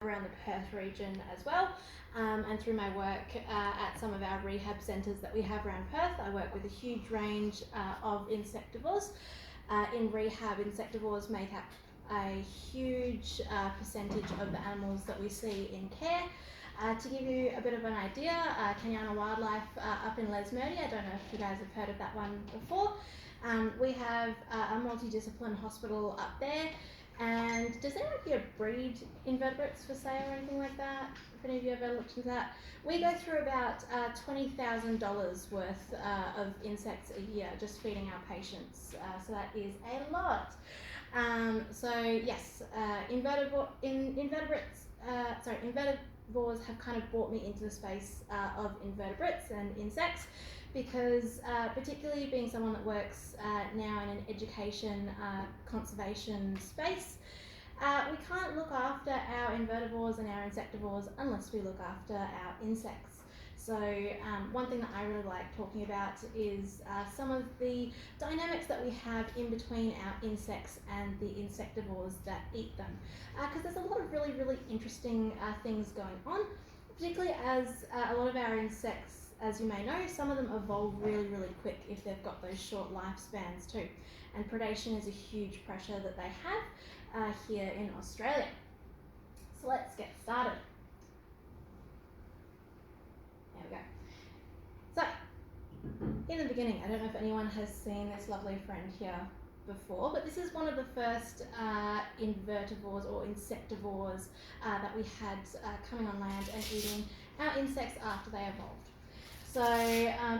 around the Perth region as well. And through my work at some of our rehab centres that we have around Perth, I work with a huge range of insectivores. In rehab, insectivores make up a huge percentage of the animals that we see in care. To give you a bit of an idea, Kanyana Wildlife up in Lesmurdy, I don't know if you guys have heard of that one before. We have a multidiscipline hospital up there. And does anyone here breed invertebrates for sale or anything like that? If any of you ever looked into that? We go through about $20,000 worth of insects a year just feeding our patients. So that is a lot. So yes, invertebrores have kind of brought me into the space of invertebrates and insects, because particularly being someone that works now in an education conservation space, we can't look after our invertebrores and our insectivores unless we look after our insects. So one thing that I really like talking about is some of the dynamics that we have in between our insects and the insectivores that eat them. Because there's a lot of really, really interesting things going on, particularly as a lot of our insects, as you may know, some of them evolve really, really quick if they've got those short lifespans too. And predation is a huge pressure that they have here in Australia. So let's get started. There we go. So, in the beginning, I don't know if anyone has seen this lovely friend here before, but this is one of the first invertebrores or insectivores that we had coming on land and eating our insects after they evolved. So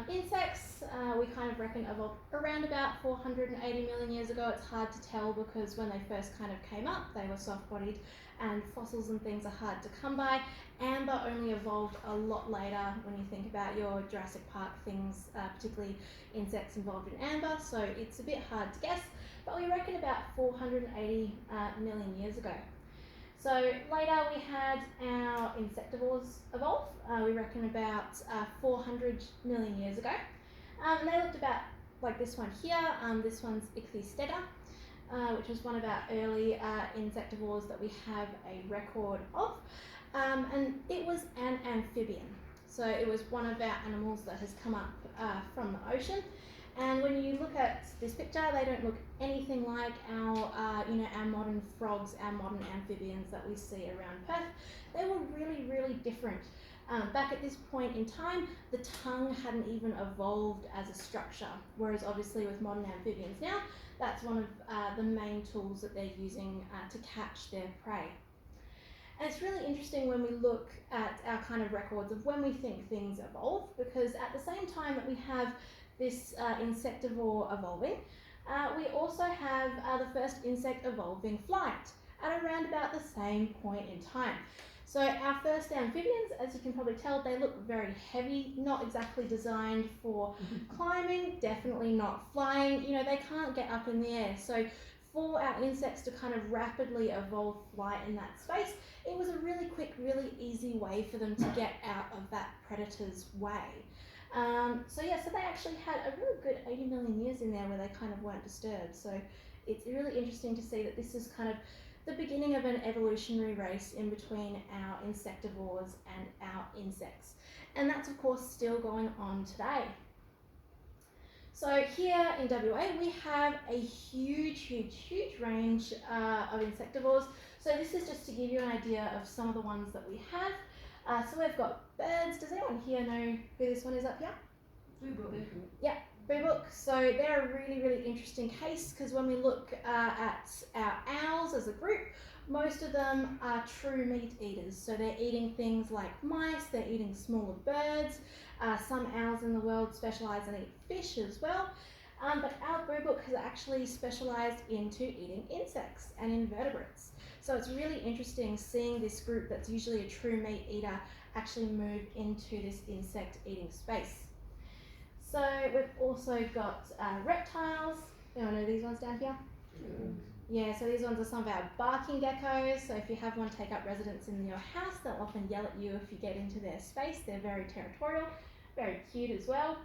insects, we kind of reckon evolved around about 480 million years ago. It's hard to tell because when they first kind of came up, they were soft-bodied, and fossils and things are hard to come by. Amber only evolved a lot later when you think about your Jurassic Park things, particularly insects involved in amber, so it's a bit hard to guess, but we reckon about 480 million years ago. So later we had our insectivores evolve, we reckon about 400 million years ago. And they looked about like this one here. This one's Insectivore, which was one of our early insectivores that we have a record of. And it was an amphibian. So it was one of our animals that has come up from the ocean. And when you look at this picture, they don't look anything like our, our modern frogs, our modern amphibians that we see around Perth. They were really, really different. Back at this point in time, the tongue hadn't even evolved as a structure, whereas obviously with modern amphibians now, that's one of the main tools that they're using to catch their prey. And it's really interesting when we look at our kind of records of when we think things evolve, because at the same time that we have this insectivore evolving, we also have the first insect evolving flight at around about the same point in time. So our first amphibians, as you can probably tell, they look very heavy, not exactly designed for climbing, definitely not flying. You know, they can't get up in the air. So for our insects to kind of rapidly evolve flight in that space, it was a really quick, really easy way for them to get out of that predator's way. So they actually had a really good 80 million years in there where they kind of weren't disturbed. So it's really interesting to see that this is kind of the beginning of an evolutionary race in between our insectivores and our insects. And that's of course still going on today. So here in WA, we have a huge range of insectivores. So this is just to give you an idea of some of the ones that we have. So we've got birds. Does anyone here know who this one is up here? Bluebook. Yeah, bluebook. So they're a really, really interesting case, because when we look at our owls as a group, most of them are true meat eaters. So they're eating things like mice, they're eating smaller birds. Some owls in the world specialise in eating fish as well. But our bluebook has actually specialised into eating insects and invertebrates. So it's really interesting seeing this group that's usually a true meat eater actually move into this insect eating space. So we've also got reptiles. Anyone know these ones down here? Yeah, so these ones are some of our barking geckos. So if you have one take up residence in your house, they'll often yell at you if you get into their space. They're very territorial, very cute as well.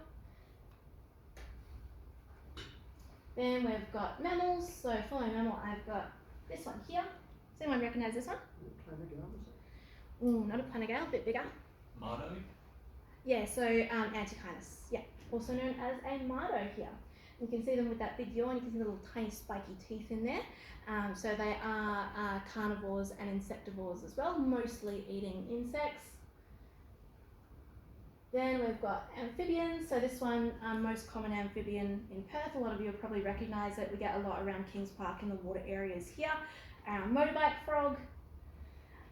Then we've got mammals. So for my mammal, I've got this one here. Does anyone recognise this one? Not a planigale, a bit bigger. Mardo? Yeah, so Antechinus, yeah, also known as a mardo here. You can see them with that big yaw, and you can see the little tiny spiky teeth in there. So they are carnivores and insectivores as well, mostly eating insects. Then we've got amphibians. So this one, most common amphibian in Perth. A lot of you will probably recognise it. We get a lot around Kings Park in the water areas here. Motorbike frog.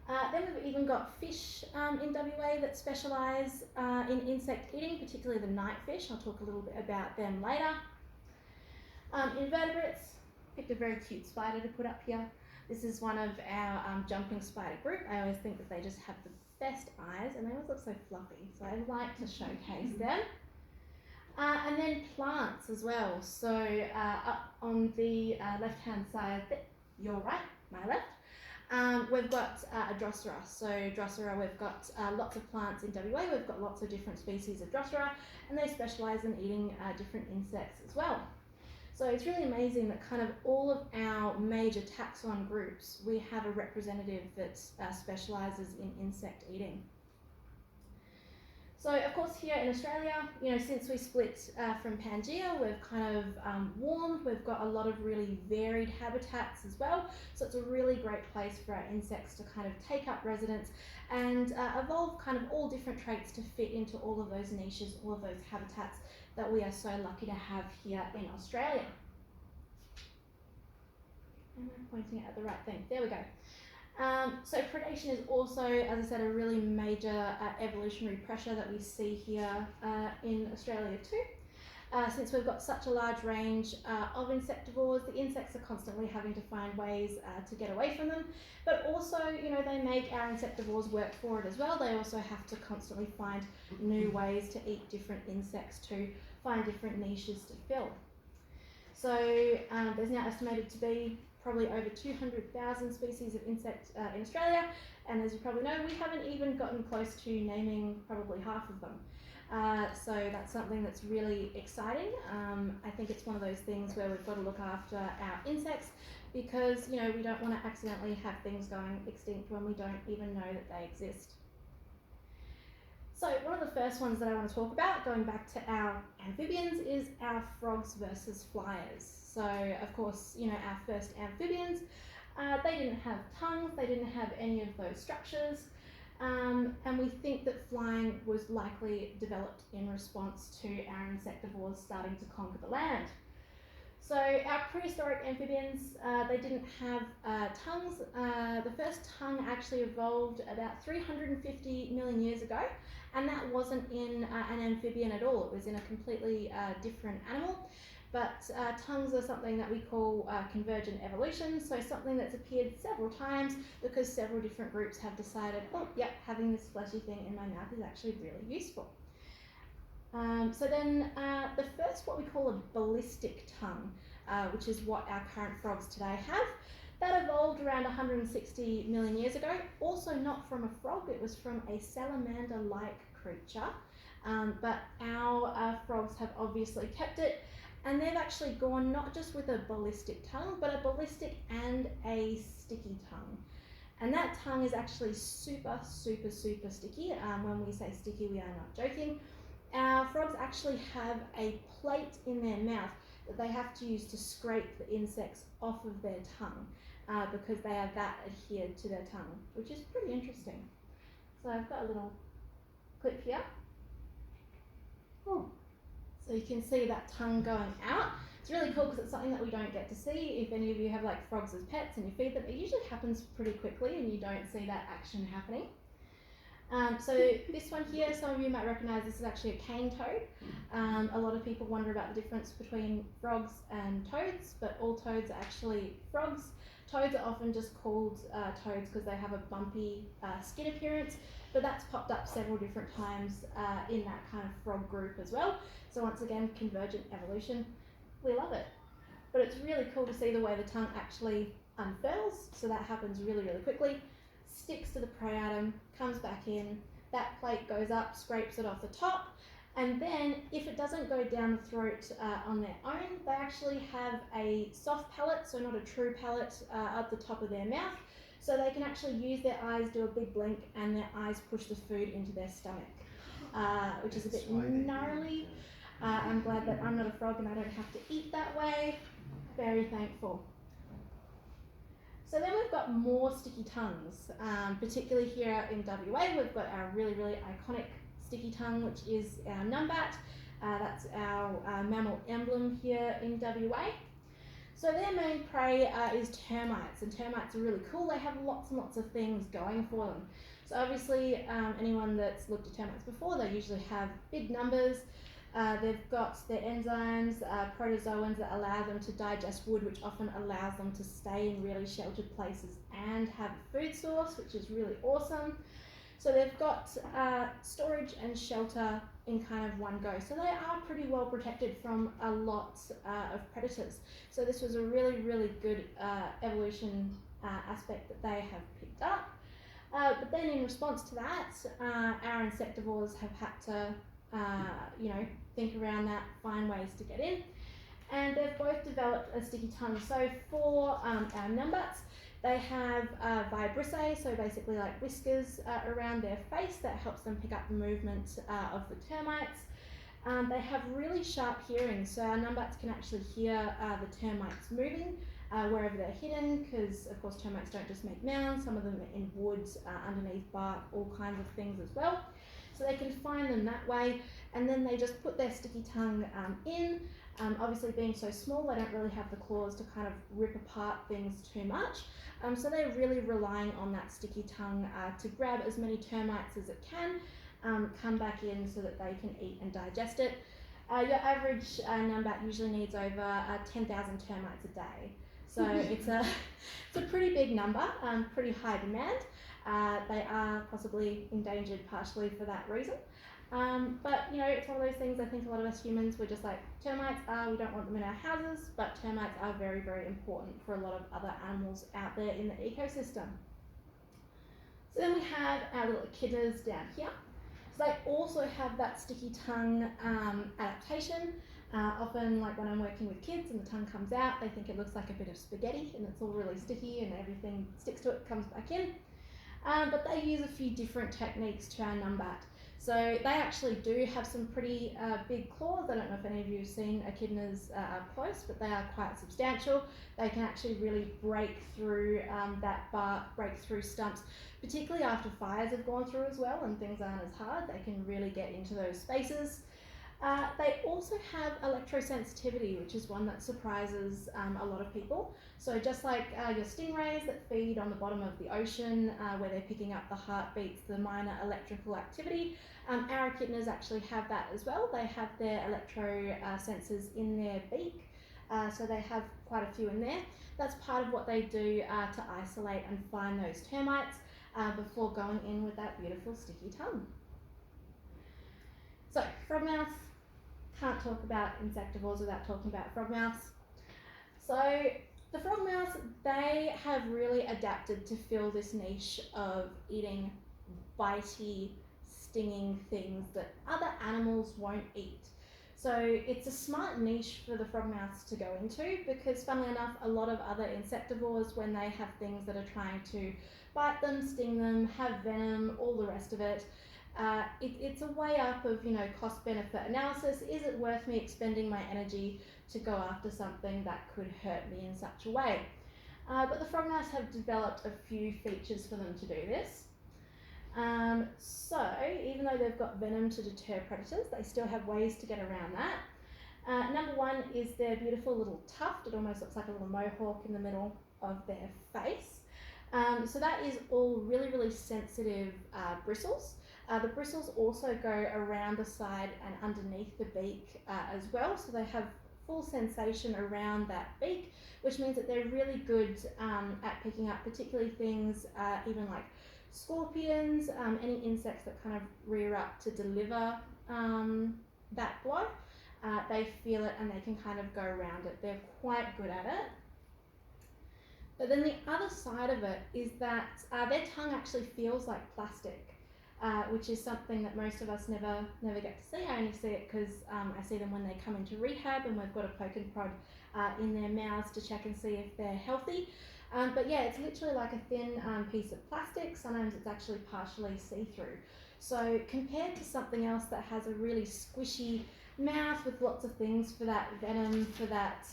Then we've even got fish in WA that specialise in insect eating, particularly the night fish. I'll talk a little bit about them later. Invertebrates, picked a very cute spider to put up here. This is one of our jumping spider group. I always think that they just have the best eyes, and they always look so fluffy, so I like to showcase them. And then plants as well. So up on the left-hand side, your right, my left, we've got Drosera. So Drosera, we've got lots of plants in WA. We've got lots of different species of Drosera, and they specialise in eating different insects as well. So it's really amazing that kind of all of our major taxon groups, we have a representative that specialises in insect eating. So of course here in Australia, you know, since we split from Pangaea, we've kind of warmed. We've got a lot of really varied habitats as well. So it's a really great place for our insects to kind of take up residence and evolve kind of all different traits to fit into all of those niches, all of those habitats that we are so lucky to have here in Australia. Am I pointing at the right thing? There we go. So predation is also, as I said, a really major evolutionary pressure that we see here in Australia too. Since we've got such a large range of insectivores, the insects are constantly having to find ways to get away from them, but also, you know, they make our insectivores work for it as well. They also have to constantly find new ways to eat different insects, to find different niches to fill. So there's now estimated to be probably over 200,000 species of insect in Australia, and as you probably know, we haven't even gotten close to naming probably half of them. So that's something that's really exciting. I think it's one of those things where we've got to look after our insects because, you know, we don't want to accidentally have things going extinct when we don't even know that they exist. So one of the first ones that I want to talk about, going back to our amphibians, is our frogs versus flyers. So of course, you know, our first amphibians, they didn't have tongues, they didn't have any of those structures. And we think that flying was likely developed in response to our insectivores starting to conquer the land. So our prehistoric amphibians, they didn't have tongues. The first tongue actually evolved about 350 million years ago, and that wasn't in an amphibian at all. It was in a completely different animal. But tongues are something that we call convergent evolution, so something that's appeared several times because several different groups have decided, oh, yep, having this fleshy thing in my mouth is actually really useful. So then the first, what we call a ballistic tongue, which is what our current frogs today have, that evolved around 160 million years ago, also not from a frog, it was from a salamander-like creature, but our frogs have obviously kept it. And they've actually gone not just with a ballistic tongue, but a ballistic and a sticky tongue. And that tongue is actually super, super, super sticky. When we say sticky, we are not joking. Our frogs actually have a plate in their mouth that they have to use to scrape the insects off of their tongue because they are that adhered to their tongue, which is pretty interesting. So I've got a little clip here. Oh. So you can see that tongue going out. It's really cool because it's something that we don't get to see. If any of you have like frogs as pets and you feed them, it usually happens pretty quickly and you don't see that action happening. So this one here, some of you might recognise this is actually a cane toad. A lot of people wonder about the difference between frogs and toads, but all toads are actually frogs. Toads are often just called toads because they have a bumpy skin appearance, but that's popped up several different times in that kind of frog group as well. So once again, convergent evolution, we love it. But it's really cool to see the way the tongue actually unfurls, so that happens really, really quickly, sticks to the prey item, comes back in, that plate goes up, scrapes it off the top, and then if it doesn't go down the throat on their own, they actually have a soft palate, so not a true palate, at the top of their mouth. So they can actually use their eyes, do a big blink, and their eyes push the food into their stomach, which is a bit gnarly. I'm glad that I'm not a frog and I don't have to eat that way. Very thankful. So then we've got more sticky tongues, particularly here in WA. We've got our really, really iconic sticky tongue, which is our numbat. That's our mammal emblem here in WA. So their main prey is termites, and termites are really cool. They have lots and lots of things going for them. So obviously, anyone that's looked at termites before, they usually have big numbers. They've got their enzymes, protozoans that allow them to digest wood, which often allows them to stay in really sheltered places and have a food source, which is really awesome. So they've got storage and shelter in kind of one go. So they are pretty well protected from a lot of predators. So this was a really, really good evolution aspect that they have picked up. But then in response to that, our insectivores have had to, think around that, find ways to get in. And they've both developed a sticky tongue. So for our numbats, they have vibrissae, so basically like whiskers around their face that helps them pick up the movement of the termites. They have really sharp hearing, so our numbats can actually hear the termites moving wherever they're hidden, because of course termites don't just make mounds, some of them are in woods, underneath bark, all kinds of things as well. So they can find them that way, and then they just put their sticky tongue in. Obviously being so small, they don't really have the claws to kind of rip apart things too much. So they're really relying on that sticky tongue to grab as many termites as it can, come back in so that they can eat and digest it. Your average numbat usually needs over 10,000 termites a day. So it's a pretty big number, pretty high demand. They are possibly endangered partially for that reason. But it's one of those things. I think a lot of us humans, we're just like, termites we don't want them in our houses, but termites are very, very important for a lot of other animals out there in the ecosystem. So then we have our little echidnas down here. So they also have that sticky tongue adaptation. Often, like when I'm working with kids and the tongue comes out, they think it looks like a bit of spaghetti and it's all really sticky and everything sticks to it, comes back in. But they use a few different techniques to our numbat. So they actually do have some pretty big claws. I don't know if any of you have seen echidnas up close, but they are quite substantial. They can actually really break through that bark, break through stumps, particularly after fires have gone through as well and things aren't as hard. They can really get into those spaces. They also have electrosensitivity, which is one that surprises a lot of people. So just like your stingrays that feed on the bottom of the ocean, where they're picking up the heartbeats, the minor electrical activity, our echidnas actually have that as well. They have their electro sensors in their beak, so they have quite a few in there. That's part of what they do to isolate and find those termites before going in with that beautiful sticky tongue. So frogmouth, can't talk about insectivores without talking about frogmouths. So the frogmouths, they have really adapted to fill this niche of eating bitey, stinging things that other animals won't eat. So it's a smart niche for the frogmouths to go into, because funnily enough, a lot of other insectivores, when they have things that are trying to bite them, sting them, have venom, all the rest of it, it's a way up of cost-benefit analysis. Is it worth me expending my energy to go after something that could hurt me in such a way? But the frogmouths have developed a few features for them to do this. So even though they've got venom to deter predators, they still have ways to get around that. Number one is their beautiful little tuft. It almost looks like a little mohawk in the middle of their face. So that is all really, really sensitive bristles. The bristles also go around the side and underneath the beak as well, so they have full sensation around that beak, which means that they're really good at picking up particularly things even like scorpions, any insects that kind of rear up to deliver that blow. They feel it and they can kind of go around it. They're quite good at it. But then the other side of it is that their tongue actually feels like plastic. Which is something that most of us never get to see. I only see it because I see them when they come into rehab and we've got a poke and prod in their mouths to check and see if they're healthy. But yeah, it's literally like a thin piece of plastic. Sometimes it's actually partially see-through. So compared to something else that has a really squishy mouth with lots of things for that venom, for that,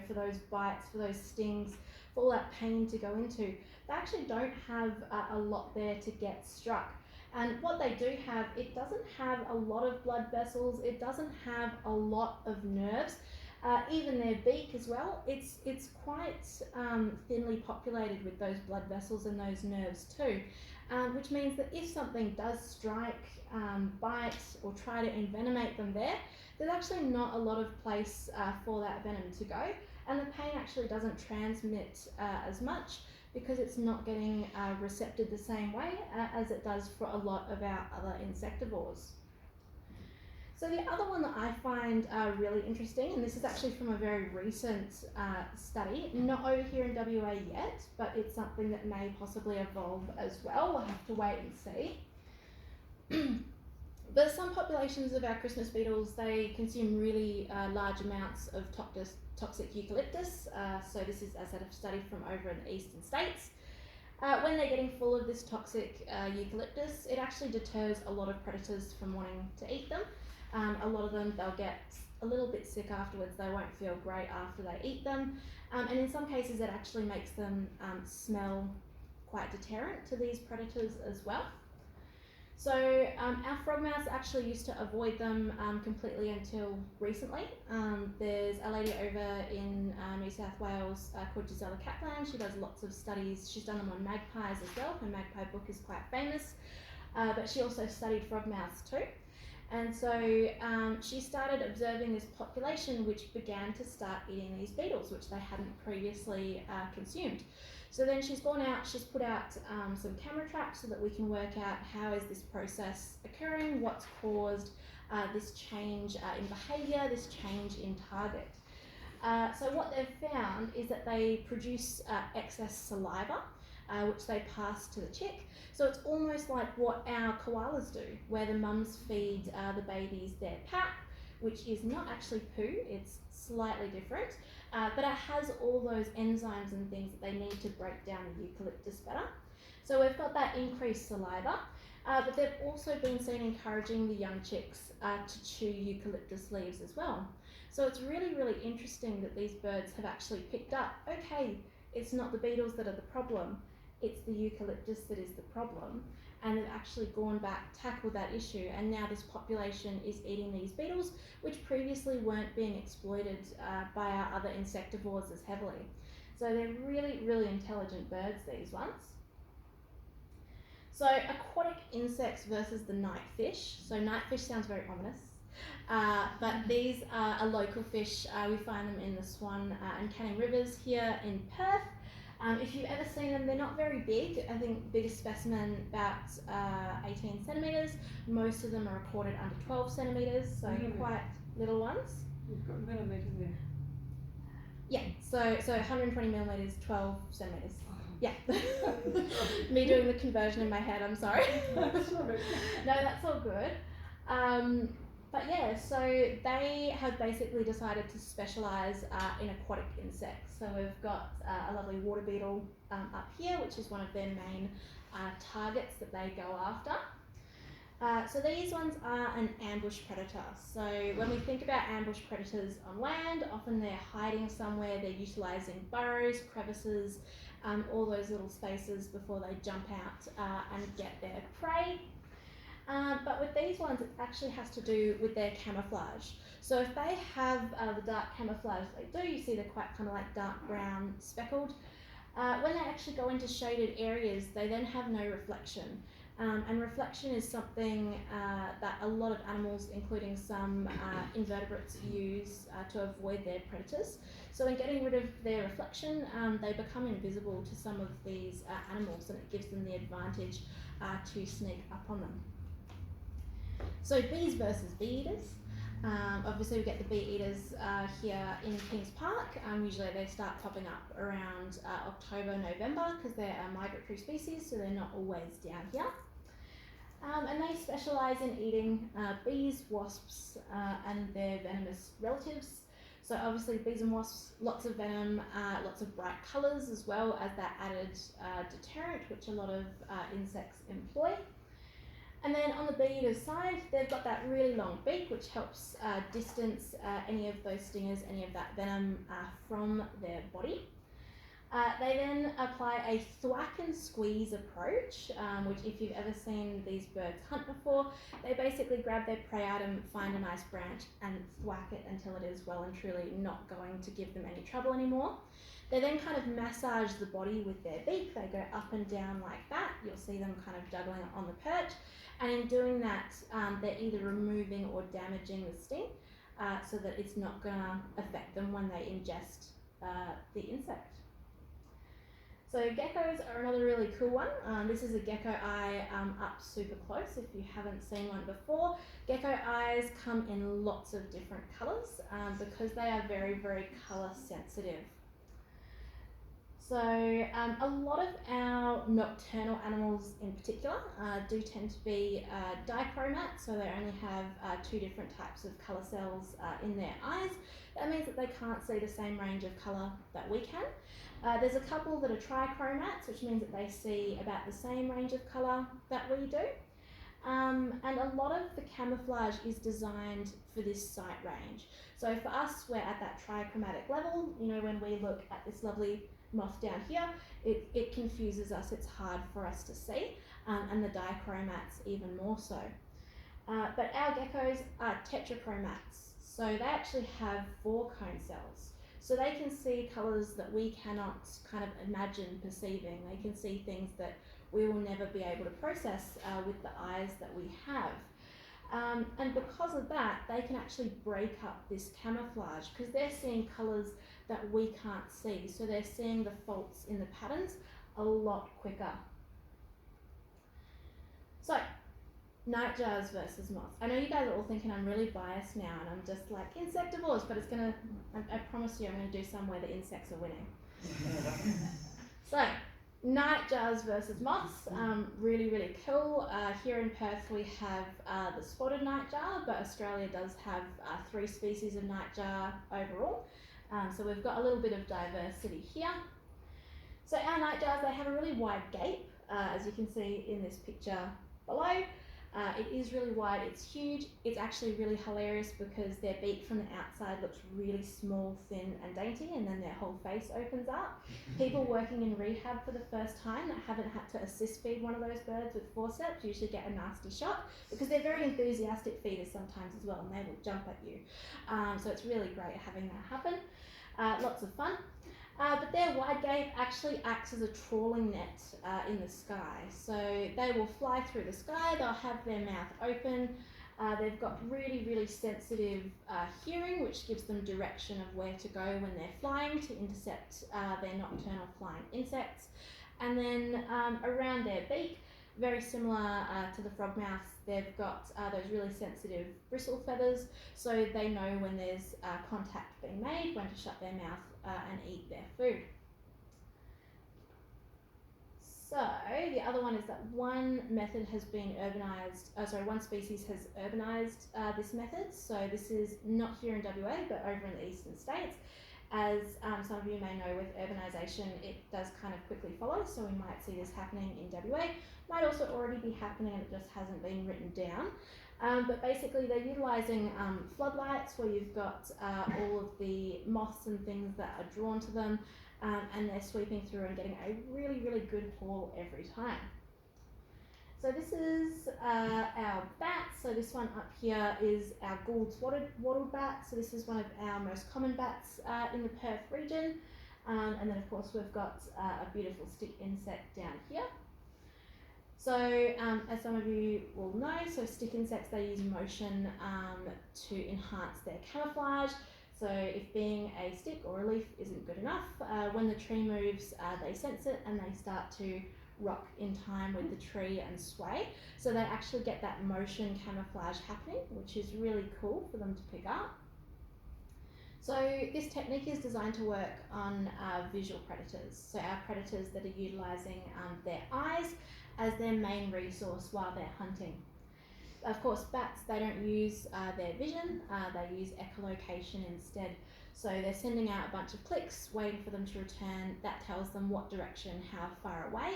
for those bites, for those stings, for all that pain to go into, they actually don't have a lot there to get struck. And what they do have, it doesn't have a lot of blood vessels, it doesn't have a lot of nerves. Even their beak as well, it's quite thinly populated with those blood vessels and those nerves too, which means that if something does strike, bite or try to envenomate them there's actually not a lot of place for that venom to go, and the pain actually doesn't transmit as much because it's not getting recepted the same way as it does for a lot of our other insectivores. So the other one that I find really interesting, and this is actually from a very recent study, not over here in WA yet, but it's something that may possibly evolve as well. We'll have to wait and see. But some populations of our Christmas beetles, they consume really large amounts of toxic eucalyptus. So this is, as I said, a study from over in the eastern states. When they're getting full of this toxic eucalyptus, it actually deters a lot of predators from wanting to eat them. A lot of them, they'll get a little bit sick afterwards, they won't feel great after they eat them, and in some cases it actually makes them smell quite deterrent to these predators as well. So our frogmouths actually used to avoid them completely until recently. There's a lady over in New South Wales called Gisela Kaplan. She does lots of studies. She's done them on magpies as well. Her magpie book is quite famous, but she also studied frogmouths too. And so she started observing this population which began to start eating these beetles, which they hadn't previously consumed. So then she's gone out, she's put out some camera traps so that we can work out how is this process occurring, what's caused this change in behaviour, this change in target. So what they've found is that they produce excess saliva, which they pass to the chick. So it's almost like what our koalas do, where the mums feed the babies their pap, which is not actually poo, it's slightly different, but it has all those enzymes and things that they need to break down the eucalyptus better. So we've got that increased saliva, but they've also been seen encouraging the young chicks to chew eucalyptus leaves as well. So it's really, really interesting that these birds have actually picked up, okay, it's not the beetles that are the problem, it's the eucalyptus that is the problem, and they've actually gone back, tackled that issue, and now this population is eating these beetles, which previously weren't being exploited by our other insectivores as heavily. So they're really, really intelligent birds, these ones. So aquatic insects versus the night fish. So night fish sounds very ominous, but these are a local fish. We find them in the Swan and Canning rivers here in Perth. If you've ever seen them, they're not very big. I think biggest specimen about 18 centimetres. Most of them are recorded under 12 centimetres, so quite little ones. You've got millimetres there. Yeah, so 120 millimetres, 12 centimetres. Yeah. Me doing the conversion in my head, I'm sorry. No, that's all good. But yeah, so they have basically decided to specialise in aquatic insects. So we've got a lovely water beetle up here, which is one of their main targets that they go after. So these ones are an ambush predator. So when we think about ambush predators on land, often they're hiding somewhere, they're utilising burrows, crevices, all those little spaces before they jump out and get their prey. But with these ones, it actually has to do with their camouflage. So if they have the dark camouflage they do, you see they're quite kind of like dark brown speckled. When they actually go into shaded areas, they then have no reflection. And reflection is something that a lot of animals, including some invertebrates, use to avoid their predators. So in getting rid of their reflection, they become invisible to some of these animals, and it gives them the advantage to sneak up on them. So bees versus bee eaters. Obviously we get the bee eaters here in Kings Park. Usually they start popping up around October, November, because they're a migratory species, so they're not always down here. And they specialise in eating bees, wasps, and their venomous relatives. So obviously bees and wasps, lots of venom, lots of bright colours as well as that added deterrent which a lot of insects employ. And then on the bee eater's side, they've got that really long beak which helps distance any of those stingers, any of that venom from their body. They then apply a thwack and squeeze approach, which if you've ever seen these birds hunt before, they basically grab their prey item, find a nice branch and thwack it until it is well and truly not going to give them any trouble anymore. They then kind of massage the body with their beak. They go up and down like that. You'll see them kind of juggling it on the perch. And in doing that, they're either removing or damaging the sting so that it's not going to affect them when they ingest the insect. So geckos are another really cool one. This is a gecko eye up super close if you haven't seen one before. Gecko eyes come in lots of different colours because they are very, very colour sensitive. So a lot of our nocturnal animals in particular do tend to be dichromats, so they only have two different types of colour cells in their eyes. That means that they can't see the same range of colour that we can. There's a couple that are trichromats, which means that they see about the same range of colour that we do. And a lot of the camouflage is designed for this sight range. So for us, we're at that trichromatic level. You know, when we look at this lovely moth down here, it confuses us, it's hard for us to see, and the dichromats even more so. But our geckos are tetrachromats, so they actually have 4 cone cells. So they can see colours that we cannot kind of imagine perceiving. They can see things that we will never be able to process with the eyes that we have. And because of that, they can actually break up this camouflage because they're seeing colours that we can't see. So they're seeing the faults in the patterns a lot quicker. So, nightjars versus moths. I know you guys are all thinking I'm really biased now and I'm just like insectivores, but I promise you I'm going to do some where the insects are winning. So, nightjars versus moths, really, really cool. Here in Perth we have the spotted nightjar, but Australia does have 3 species of nightjar overall. So we've got a little bit of diversity here. So our nightjars, they have a really wide gape, as you can see in this picture below. It is really wide, it's huge. It's actually really hilarious because their beak from the outside looks really small, thin and dainty, and then their whole face opens up. People working in rehab for the first time that haven't had to assist feed one of those birds with forceps usually get a nasty shock because they're very enthusiastic feeders sometimes as well, and they will jump at you. So it's really great having that happen. Lots of fun. But their wide gape actually acts as a trawling net in the sky. So they will fly through the sky, they'll have their mouth open, they've got really, really sensitive hearing, which gives them direction of where to go when they're flying to intercept their nocturnal flying insects. And then around their beak, very similar to the frogmouths, they've got those really sensitive bristle feathers, so they know when there's contact being made, when to shut their mouth and eat their food. So the other one is that one method has been urbanised, one species has urbanised this method. So this is not here in WA, but over in the eastern states. As some of you may know, with urbanisation, it does kind of quickly follow, so we might see this happening in WA. Might also already be happening and it just hasn't been written down. But basically they're utilising floodlights where you've got all of the moths and things that are drawn to them, and they're sweeping through and getting a really, really good haul every time. So this is our bats. So this one up here is our Gould's wattled bat. So this is one of our most common bats in the Perth region. And then of course we've got a beautiful stick insect down here. So as some of you will know, so stick insects, they use motion to enhance their camouflage. So if being a stick or a leaf isn't good enough, when the tree moves, they sense it and they start to rock in time with the tree and sway. So they actually get that motion camouflage happening, which is really cool for them to pick up. So this technique is designed to work on visual predators. So our predators that are utilising their eyes as their main resource while they're hunting. Of course, bats, they don't use their vision, they use echolocation instead. So they're sending out a bunch of clicks, waiting for them to return. That tells them what direction, how far away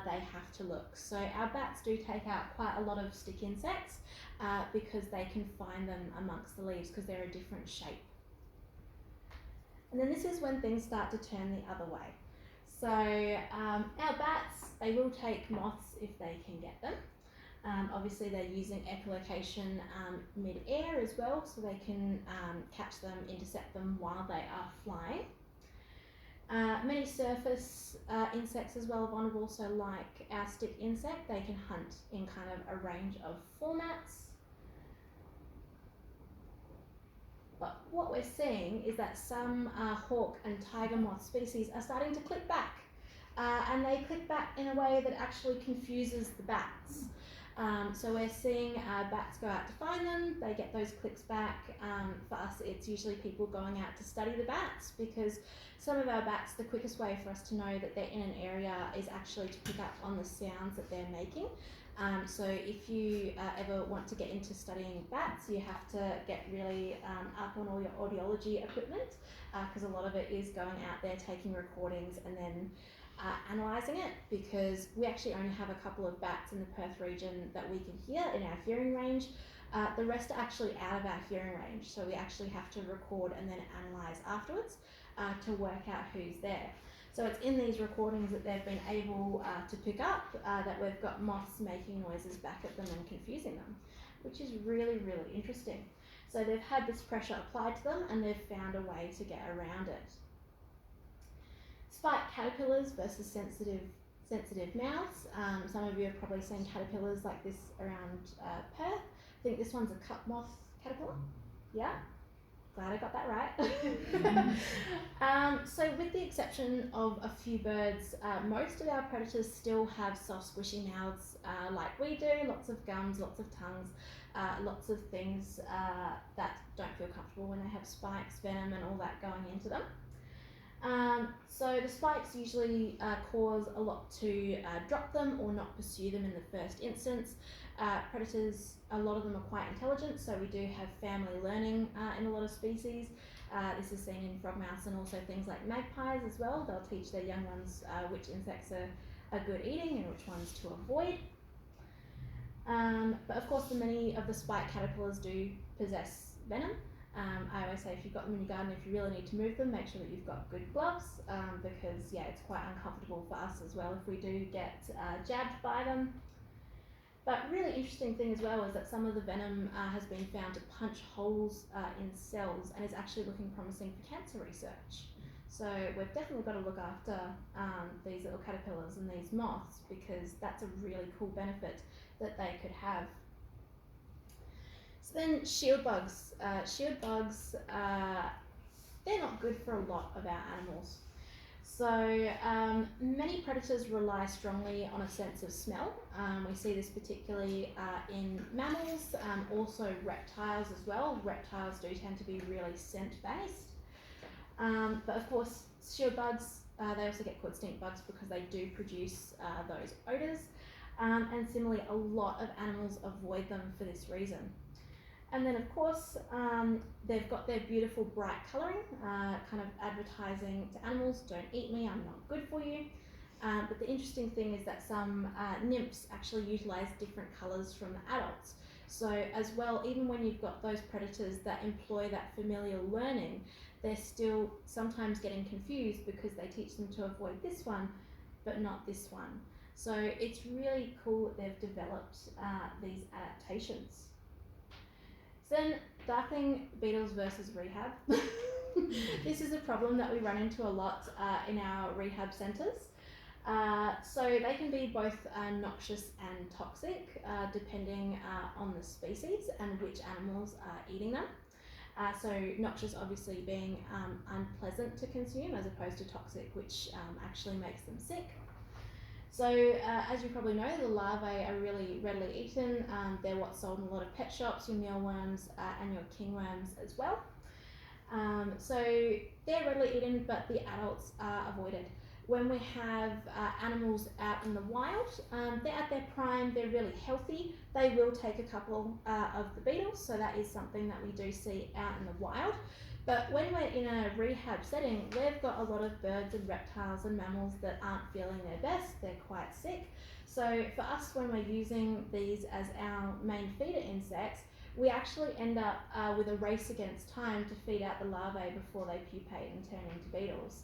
they have to look. So our bats do take out quite a lot of stick insects because they can find them amongst the leaves because they're a different shape. And then this is when things start to turn the other way. So our bats, they will take moths if they can get them. Obviously they're using echolocation mid-air as well, so they can catch them, intercept them while they are flying. Many surface insects as well are vulnerable, so like our stick insect, they can hunt in kind of a range of formats. But what we're seeing is that some hawk and tiger moth species are starting to click back, and they click back in a way that actually confuses the bats. So we're seeing bats go out to find them, they get those clicks back. For us, it's usually people going out to study the bats, because some of our bats, the quickest way for us to know that they're in an area is actually to pick up on the sounds that they're making. So if you ever want to get into studying bats, you have to get really up on all your audiology equipment, because a lot of it is going out there, taking recordings and then analysing it, because we actually only have a couple of bats in the Perth region that we can hear in our hearing range. The rest are actually out of our hearing range, so we actually have to record and then analyse afterwards to work out who's there. So it's in these recordings that they've been able to pick up that we've got moths making noises back at them and confusing them, which is really, really interesting. So they've had this pressure applied to them and they've found a way to get around it. Spiked caterpillars versus sensitive mouths. Some of you have probably seen caterpillars like this around Perth. I think this one's a cup moth caterpillar. Yeah, glad I got that right. So with the exception of a few birds, most of our predators still have soft squishy mouths like we do, lots of gums, lots of tongues, lots of things that don't feel comfortable when they have spikes, venom and all that going into them. So the spikes usually cause a lot to drop them or not pursue them in the first instance. Predators, a lot of them are quite intelligent, so we do have family learning in a lot of species. This is seen in frogmouths and also things like magpies as well. They'll teach their young ones which insects are good eating and which ones to avoid. But of course, many of the spiked caterpillars do possess venom. I always say if you've got them in your garden, if you really need to move them, make sure that you've got good gloves, because yeah, it's quite uncomfortable for us as well if we do get jabbed by them. But really interesting thing as well is that some of the venom has been found to punch holes in cells and is actually looking promising for cancer research. So we've definitely got to look after these little caterpillars and these moths, because that's a really cool benefit that they could have. So then shield bugs. Shield bugs, they're not good for a lot of our animals. So many predators rely strongly on a sense of smell. We see this particularly in mammals, also reptiles as well. Reptiles do tend to be really scent-based. But of course, shield bugs, they also get called stink bugs because they do produce those odours. And similarly, a lot of animals avoid them for this reason. And then of course, they've got their beautiful bright colouring, kind of advertising to animals, don't eat me, I'm not good for you. But the interesting thing is that some nymphs actually utilise different colours from the adults. So as well, even when you've got those predators that employ that familial learning, they're still sometimes getting confused because they teach them to avoid this one, but not this one. So it's really cool that they've developed these adaptations. Then darkling beetles versus rehab. This is a problem that we run into a lot in our rehab centres. So they can be both noxious and toxic depending on the species and which animals are eating them. So noxious obviously being unpleasant to consume, as opposed to toxic, which actually makes them sick. So as you probably know, the larvae are really readily eaten. They're what's sold in a lot of pet shops, your mealworms and your kingworms as well. So they're readily eaten, but the adults are avoided. when we have animals out in the wild, they're at their prime, they're really healthy, they will take a couple of the beetles, so that is something that we do see out in the wild. But when we're in a rehab setting, we've got a lot of birds and reptiles and mammals that aren't feeling their best, they're quite sick. So for us, when we're using these as our main feeder insects, we actually end up with a race against time to feed out the larvae before they pupate and turn into beetles.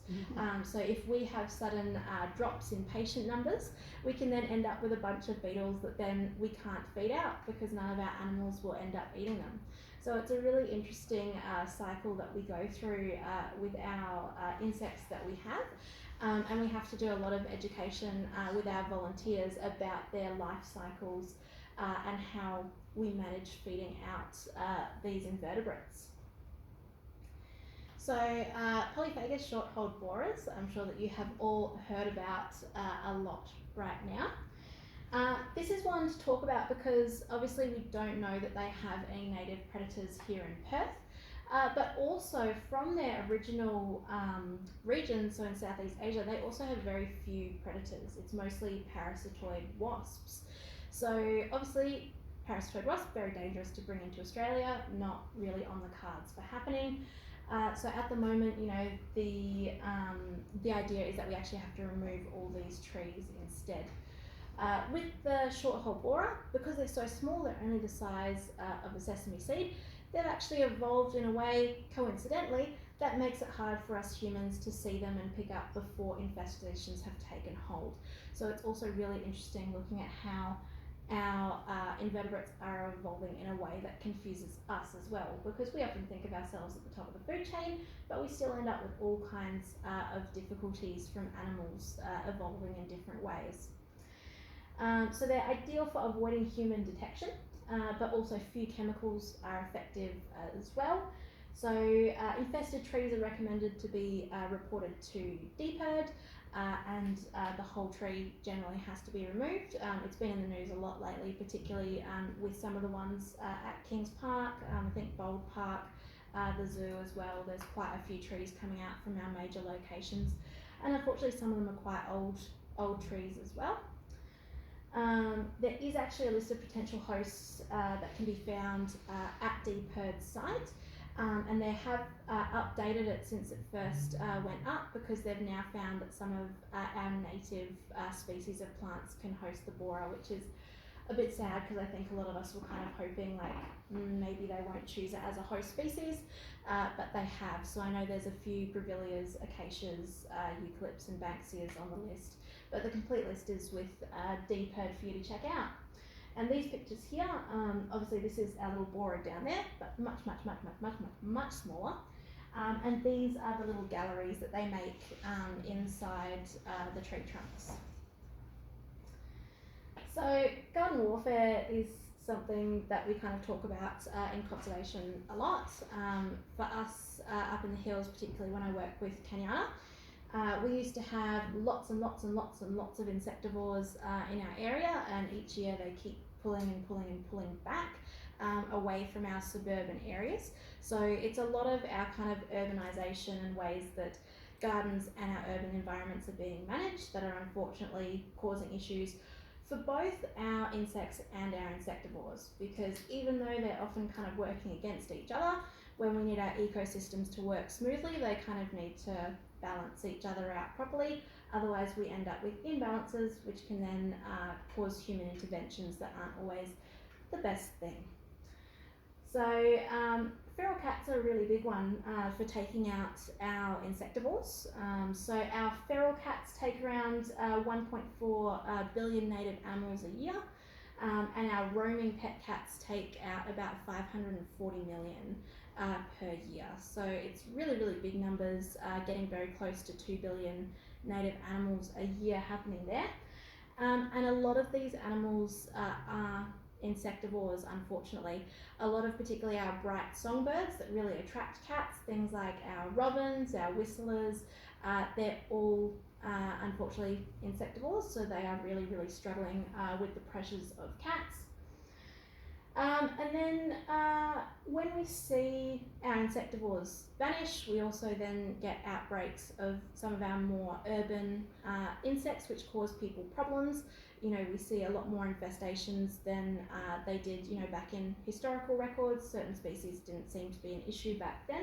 So if we have sudden drops in patient numbers, we can then end up with a bunch of beetles that then we can't feed out because none of our animals will end up eating them. So it's a really interesting cycle that we go through with our insects that we have. And we have to do a lot of education with our volunteers about their life cycles and how we manage feeding out these invertebrates. So polyphagous short-hauled borers, I'm sure that you have all heard about a lot right now. This is one to talk about because obviously we don't know that they have any native predators here in Perth, but also from their original region, so in Southeast Asia, they also have very few predators. It's mostly parasitoid wasps. So obviously parasitoid wasp, very dangerous to bring into Australia, not really on the cards for happening. So at the moment, you know, the idea is that we actually have to remove all these trees instead. With the short-hauled borer, because they're so small, they're only the size of a sesame seed, they've actually evolved in a way, coincidentally, that makes it hard for us humans to see them and pick up before infestations have taken hold. So it's also really interesting looking at how our invertebrates are evolving in a way that confuses us as well, because we often think of ourselves at the top of the food chain, but we still end up with all kinds of difficulties from animals evolving in different ways. So they're ideal for avoiding human detection, but also few chemicals are effective as well. So infested trees are recommended to be reported to DPIRD, and the whole tree generally has to be removed. It's been in the news a lot lately, particularly with some of the ones at Kings Park, I think Bold Park, the zoo as well. There's quite a few trees coming out from our major locations, and unfortunately some of them are quite old trees as well. There is actually a list of potential hosts that can be found at DPIRD's site. And they have updated it since it first went up, because they've now found that some of our native species of plants can host the borer, which is a bit sad because I think a lot of us were kind of hoping like maybe they won't choose it as a host species, but they have. So I know there's a few brevilleas, acacias, eucalypts and banksias on the list, but the complete list is with DPIRD for you to check out. And these pictures here, obviously this is our little borer down there, but much smaller. And these are the little galleries that they make inside the tree trunks. So garden warfare is something that we kind of talk about in conservation a lot. For us up in the hills, particularly when I work with Kanyana, we used to have lots of insectivores in our area, and each year they keep pulling back away from our suburban areas. So it's a lot of our kind of urbanisation and ways that gardens and our urban environments are being managed that are unfortunately causing issues for both our insects and our insectivores, because even though they're often kind of working against each other, when we need our ecosystems to work smoothly, they kind of need to balance each other out properly. Otherwise we end up with imbalances, which can then cause human interventions that aren't always the best thing. So feral cats are a really big one for taking out our insectivores. So our feral cats take around 1.4 billion native animals a year, and our roaming pet cats take out about 540 million per year. So it's really big numbers, getting very close to 2 billion native animals a year happening there. And a lot of these animals are insectivores, unfortunately. A lot of particularly our bright songbirds that really attract cats, things like our robins, our whistlers, they're all unfortunately insectivores, so they are really struggling with the pressures of cats. And then when we see our insectivores vanish, we also then get outbreaks of some of our more urban insects which cause people problems. You know, we see a lot more infestations than they did, you know, back in historical records. Certain species didn't seem to be an issue back then.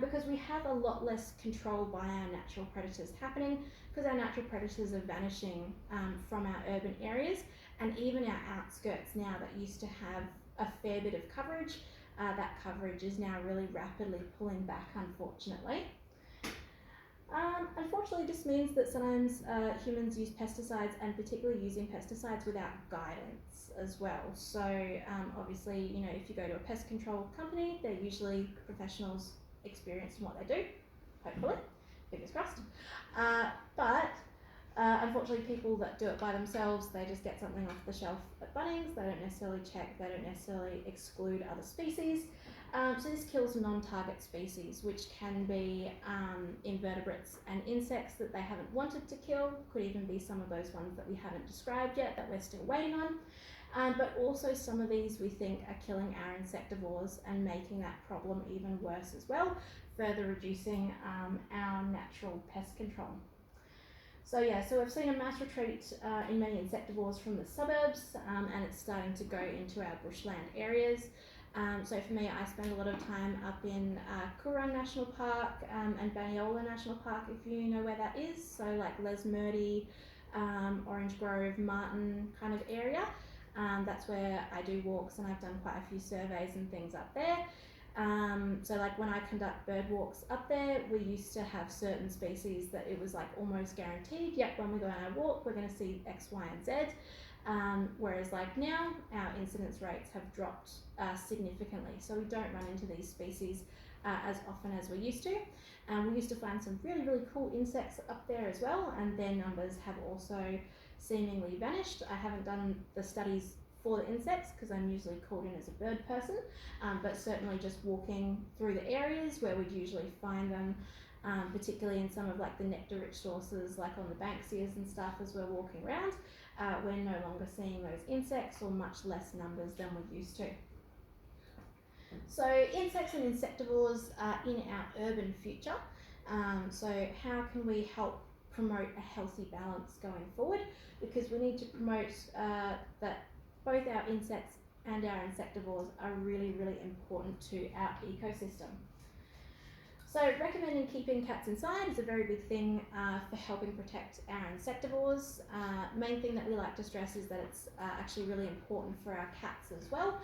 Because we have a lot less control by our natural predators happening, because our natural predators are vanishing from our urban areas, and even our outskirts now that used to have a fair bit of coverage, that coverage is now really rapidly pulling back, unfortunately. Unfortunately, this means that sometimes humans use pesticides, and particularly using pesticides without guidance as well. So obviously, you know, if you go to a pest control company, they're usually professionals experienced in what they do, hopefully, fingers crossed. But unfortunately, people that do it by themselves, they just get something off the shelf at Bunnings, they don't necessarily check, they don't necessarily exclude other species. So this kills non-target species, which can be invertebrates and insects that they haven't wanted to kill, could even be some of those ones that we haven't described yet that we're still waiting on. But also some of these we think are killing our insectivores and making that problem even worse as well, further reducing our natural pest control. So yeah, so we've seen a mass retreat in many insectivores from the suburbs, and it's starting to go into our bushland areas. So for me, I spend a lot of time up in Coorong National Park and Banyola National Park, if you know where that is. So like Lesmurdy, Orange Grove, Martin kind of area. That's where I do walks, and I've done quite a few surveys and things up there. So like when I conduct bird walks up there, we used to have certain species that it was like almost guaranteed, yep, when we go on our walk, we're going to see X, Y, and Z. Whereas like now, our incidence rates have dropped significantly. So we don't run into these species as often as we used to. We used to find some really, really cool insects up there as well, and their numbers have also seemingly vanished. I haven't done the studies for the insects because I'm usually called in as a bird person, but certainly just walking through the areas where we'd usually find them, particularly in some of like the nectar-rich sources like on the Banksias and stuff as we're walking around, we're no longer seeing those insects, or much less numbers than we used to. So insects and insectivores in our urban future. So how can we help promote a healthy balance going forward? Because we need to promote that both our insects and our insectivores are really, really important to our ecosystem. So recommending keeping cats inside is a very big thing for helping protect our insectivores. Main thing that we like to stress is that it's actually really important for our cats as well.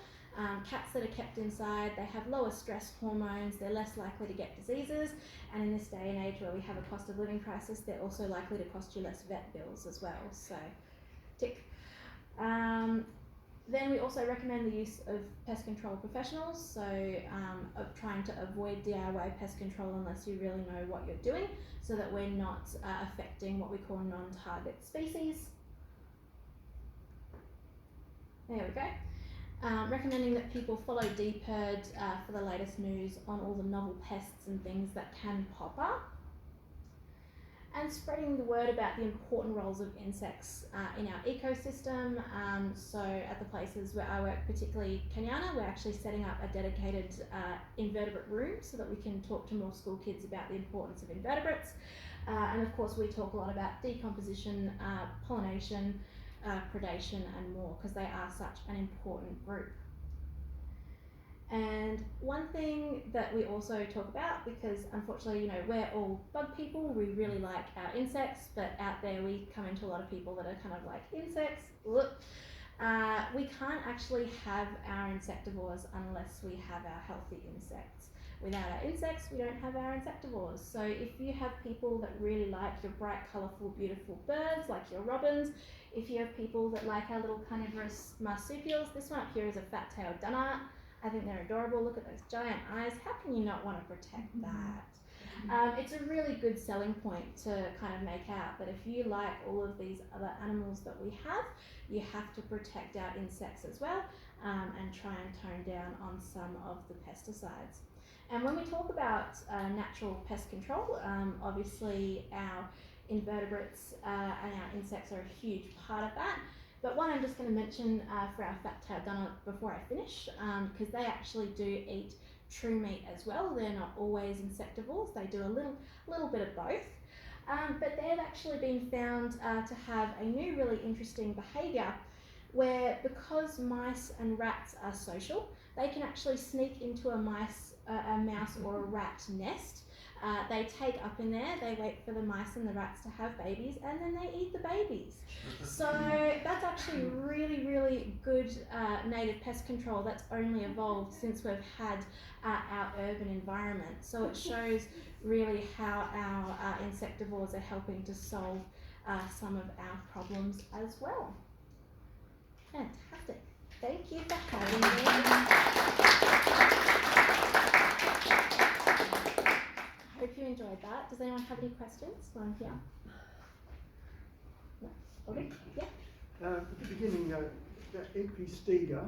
Cats that are kept inside, they have lower stress hormones, they're less likely to get diseases, and in this day and age where we have a cost of living crisis, they're also likely to cost you less vet bills as well, so tick. Then we also recommend the use of pest control professionals, so of trying to avoid DIY pest control unless you really know what you're doing, so that we're not affecting what we call non-target species. There we go. Recommending that people follow DPIRD for the latest news on all the novel pests and things that can pop up. And spreading the word about the important roles of insects in our ecosystem. So at the places where I work, particularly Kanyana, we're actually setting up a dedicated invertebrate room so that we can talk to more school kids about the importance of invertebrates. And of course we talk a lot about decomposition, pollination, predation and more, because they are such an important group. And one thing that we also talk about, because unfortunately, you know, we're all bug people, we really like our insects, but out there we come into a lot of people that are kind of like, insects, look. We can't actually have our insectivores unless we have our healthy insects. Without our insects, we don't have our insectivores. So if you have people that really like your bright, colourful, beautiful birds, like your robins, if you have people that like our little carnivorous marsupials, this one up here is a fat-tailed dunnart. I think they're adorable. Look at those giant eyes. How can you not want to protect that? It's a really good selling point to kind of make out that if you like all of these other animals that we have, you have to protect our insects as well, and try and tone down on some of the pesticides. And when we talk about natural pest control, obviously our invertebrates and our insects are a huge part of that. But one I'm just going to mention for our fat tab done before I finish, because they actually do eat true meat as well. They're not always insectivores. They do a little bit of both. But they've actually been found to have a new really interesting behaviour where, because mice and rats are social, they can actually sneak into a mouse or a rat nest. They take up in there, they wait for the mice and the rats to have babies, and then they eat the babies. So that's actually really, really good native pest control that's only evolved since we've had our urban environment. So it shows really how our insectivores are helping to solve some of our problems as well. Fantastic. Thank you for having me. I hope you enjoyed that. Does anyone have any questions while I'm here? No? Okay. Yeah? At the beginning, the Equistega,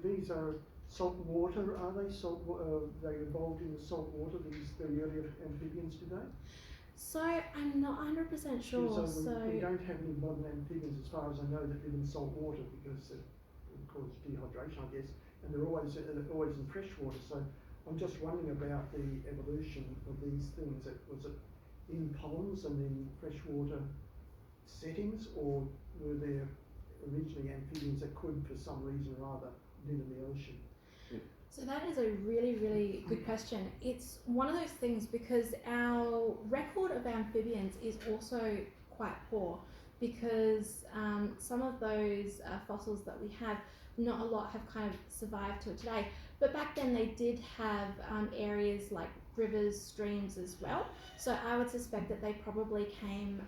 these are salt water, are they? They evolved in the salt water, the earlier amphibians, did they? So I'm not 100% sure. Yeah, we don't have any modern amphibians, as far as I know, that live in salt water because it causes dehydration, I guess, and they're always in fresh water. So I'm just wondering about the evolution of these things. Was it in ponds and in freshwater settings, or were there originally amphibians that could, for some reason or other, live in the ocean? So that is a really, really good question. It's one of those things because our record of amphibians is also quite poor, because some of those fossils that we have, not a lot have kind of survived till today. But back then they did have areas like rivers, streams as well. So I would suspect that they probably came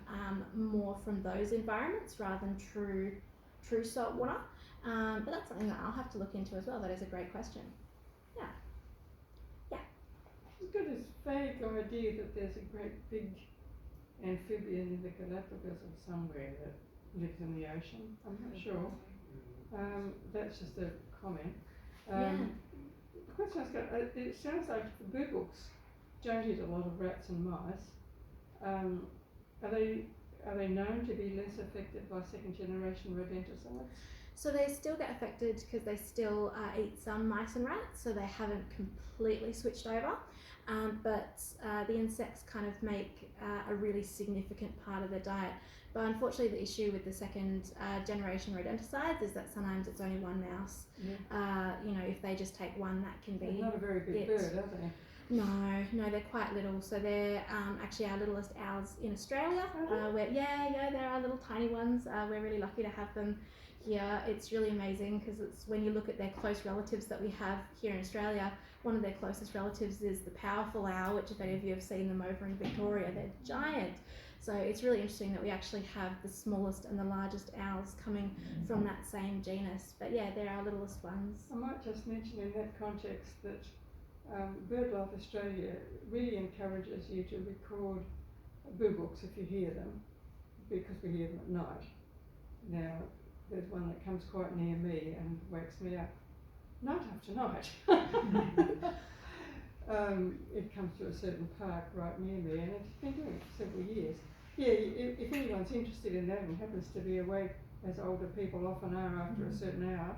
more from those environments rather than true salt water. But that's something that I'll have to look into as well. That is a great question. Yeah. Yeah. I've got this vague idea that there's a great big amphibian in the Galapagos or somewhere that lives in the ocean. I'm not sure. That's just a comment. The question I was got, it sounds like the bird books don't eat a lot of rats and mice. Are they known to be less affected by second generation rodenticides? So they still get affected because they still eat some mice and rats, so they haven't completely switched over. But the insects kind of make a really significant part of their diet. But unfortunately, the issue with the second generation rodenticides is that sometimes it's only one mouse. Yeah. If they just take one, that can be. They're not a very big bird, are they? No, they're quite little. So they're actually our littlest owls in Australia. They're our little tiny ones. We're really lucky to have them here. It's really amazing because it's when you look at their close relatives that we have here in Australia, one of their closest relatives is the powerful owl, which if any of you have seen them over in Victoria, they're giant. So it's really interesting that we actually have the smallest and the largest owls coming from that same genus. But yeah, they're our littlest ones. I might just mention in that context that BirdLife Australia really encourages you to record bird books if you hear them, because we hear them at night. Now, there's one that comes quite near me and wakes me up night after night. It comes to a certain park right near me, and it's been doing it for several years. Yeah, if anyone's interested in that and happens to be awake, as older people often are after a certain hour,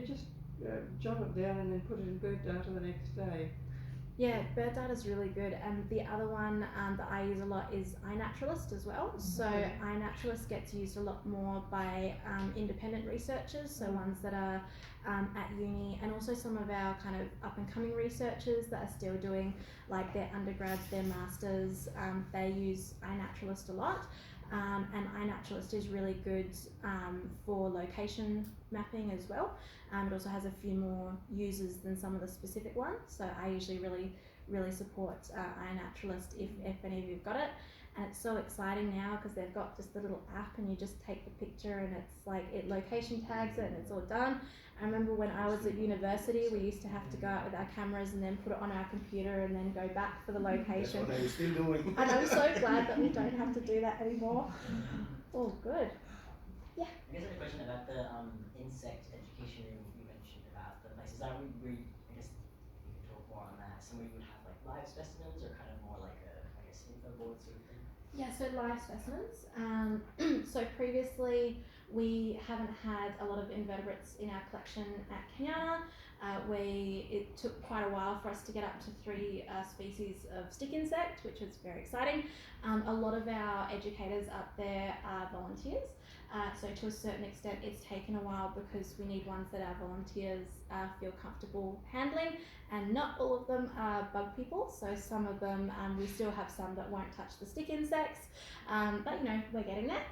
just jot it down and then put it in bird data the next day. Yeah, bird data is really good, and the other one that I use a lot is iNaturalist as well. So iNaturalist gets used a lot more by independent researchers, so ones that are at uni, and also some of our kind of up and coming researchers that are still doing like their undergrads, their masters. They use iNaturalist a lot, and iNaturalist is really good for location mapping as well. It also has a few more users than some of the specific ones, so I usually really support iNaturalist if any of you've got it. And it's so exciting now because they've got just the little app and you just take the picture and it's like it location tags it and it's all done. I remember when I was at university, we used to have to go out with our cameras and then put it on our computer and then go back for the location. That's what I'm still doing. And I'm so glad that we don't have to do that anymore. Oh, good. Yeah. I guess I had a question about the insect education you mentioned about the places that we I guess you can talk more on that. Somewhere you would have like live specimens or kind of more like I guess info board sort of thing. Yeah, so live specimens. So previously we haven't had a lot of invertebrates in our collection at Kanyana. It took quite a while for us to get up to 3 species of stick insect, which was very exciting. A lot of our educators up there are volunteers. So to a certain extent it's taken a while because we need ones that our volunteers feel comfortable handling, and not all of them are bug people, so some of them, we still have some that won't touch the stick insects, but you know, we're getting there.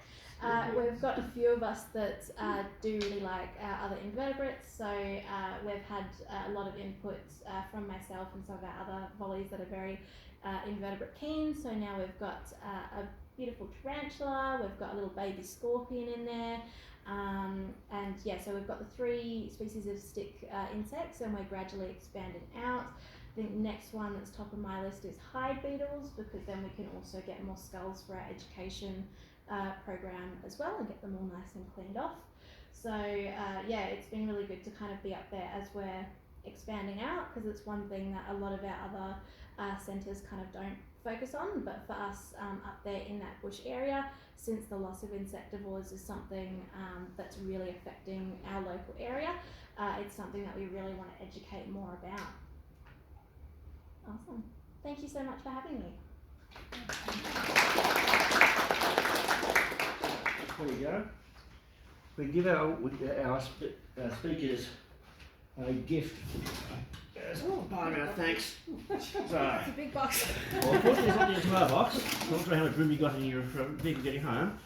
We've got a few of us that do really like other invertebrates, so we've had a lot of input from myself and some of our other volleys that are very invertebrate keen. So now we've got a beautiful tarantula, we've got a little baby scorpion in there, and yeah, so we've got the 3 species of stick insects, and we're gradually expanding out. I think next one that's top of my list is hide beetles, because then we can also get more skulls for our education program as well, and get them all nice and cleaned off. So yeah, it's been really good to kind of be up there as we're expanding out, because it's one thing that a lot of our other centres kind of don't focus on, but for us up there in that bush area, since the loss of insectivores is something that's really affecting our local area, it's something that we really want to educate more about. Awesome. Thank you so much for having me. There you go. We give our speakers a gift as part of our thanks. So, It's a big box. well, unfortunately it's not the entire box. I'm not sure how much room you got in your vehicle getting home.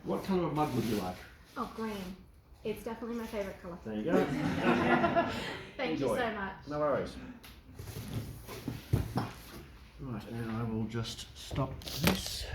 What colour of mug would you like? Oh, green. It's definitely my favourite colour. There you go. Thank Enjoy. you so much. No worries. Right, and I will just stop this.